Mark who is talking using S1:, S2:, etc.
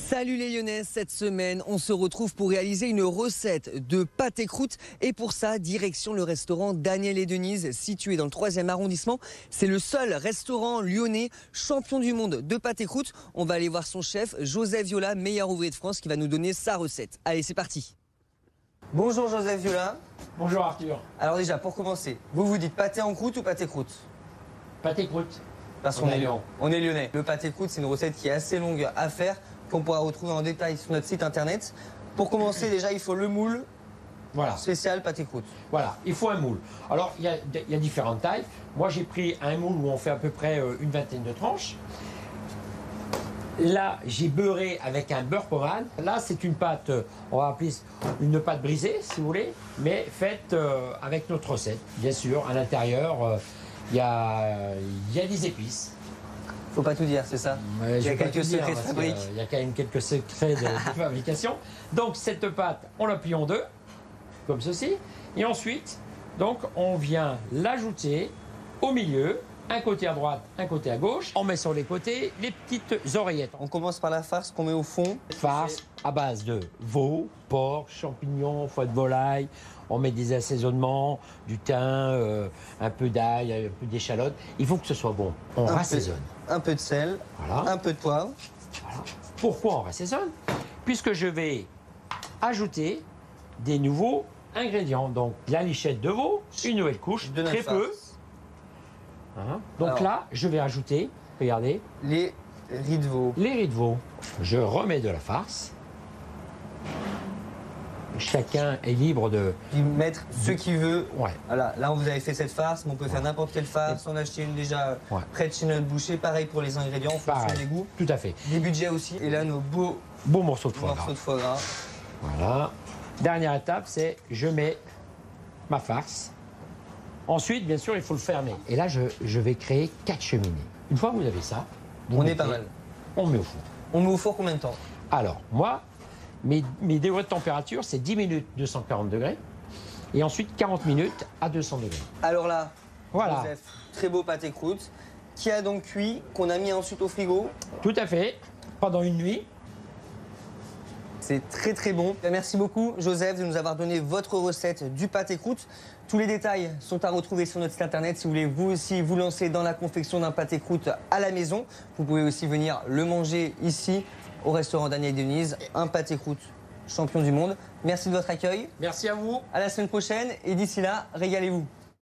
S1: Salut les Lyonnais, cette semaine, on se retrouve pour réaliser une recette de pâté croûte. Et pour ça, direction le restaurant Daniel et Denise, situé dans le 3e arrondissement. C'est le seul restaurant lyonnais champion du monde de pâté croûte. On va aller voir son chef, Joseph Viola, meilleur ouvrier de France, qui va nous donner sa recette. Allez, c'est parti. Bonjour Joseph Viola.
S2: Bonjour Arthur.
S1: Alors déjà, pour commencer, vous dites pâté en croûte ou pâté croûte?
S2: Pâté croûte.
S1: Parce qu'on est Lyon. On est lyonnais. Le pâté croûte, c'est une recette qui est assez longue à faire, qu'on pourra retrouver en détail sur notre site internet. Pour commencer, déjà, il faut le moule spécial pâté croûte.
S2: Voilà, il faut un moule. Alors, il y a différentes tailles. Moi, j'ai pris un moule où on fait à peu près une vingtaine de tranches. Là, j'ai beurré avec un beurre pommade. Là, c'est une pâte, on va appeler une pâte brisée, si vous voulez, mais faite avec notre recette. Bien sûr, à l'intérieur, il y a des épices.
S1: Faut pas tout dire, c'est ça? Il y a quelques secrets de fabrique.
S2: Il y a quand même quelques secrets de fabrication. Donc cette pâte, on la plie en deux, comme ceci. Et ensuite, donc, on vient l'ajouter au milieu, un côté à droite, un côté à gauche. On met sur les côtés les petites oreillettes.
S1: On commence par la farce qu'on met au fond.
S2: Farce à base de veau, porc, champignons, foie de volaille. On met des assaisonnements, du thym, un peu d'ail, un peu d'échalote. Il faut que ce soit bon. On rassaisonne.
S1: Un peu de sel,
S2: voilà.
S1: Un peu de poivre.
S2: Voilà. Pourquoi on rassaisonne? Puisque je vais ajouter des nouveaux ingrédients. Donc la lichette de veau, une nouvelle couche, très peu. Hein? Donc alors, là, je vais ajouter, regardez,
S1: les riz de veau.
S2: Les riz de veau. Je remets de la farce. Chacun est libre de
S1: mettre ce qu'il veut.
S2: Ouais.
S1: Voilà, là, vous avez fait cette farce, mais on peut faire n'importe quelle farce. On a acheté une déjà prête chez notre boucher. Pareil pour les ingrédients, en fonction des goûts.
S2: Tout à fait.
S1: Des budgets aussi. Et là, nos beaux
S2: morceaux de foie
S1: gras.
S2: Voilà. Dernière étape, c'est je mets ma farce. Ensuite, bien sûr, il faut le fermer. Et là, je vais créer 4 cheminées. Une fois que vous avez ça,
S1: on est pas mal.
S2: On met au four.
S1: On met au four combien de temps? Alors,
S2: moi, mes degrés de température, c'est 10 minutes 240 degrés. Et ensuite 40 minutes à 200 degrés.
S1: Alors là,
S2: voilà.
S1: Joseph, très beau pâté croûte, qui a donc cuit, qu'on a mis ensuite au frigo.
S2: Tout à fait, pendant une nuit.
S1: C'est très très bon. Merci beaucoup Joseph de nous avoir donné votre recette du pâté croûte. Tous les détails sont à retrouver sur notre site internet si vous voulez vous aussi vous lancer dans la confection d'un pâté croûte à la maison. Vous pouvez aussi venir le manger ici au restaurant Daniel et Denise, un pâté croûte champion du monde. Merci de votre accueil.
S2: Merci à vous.
S1: À la semaine prochaine et d'ici là, régalez-vous.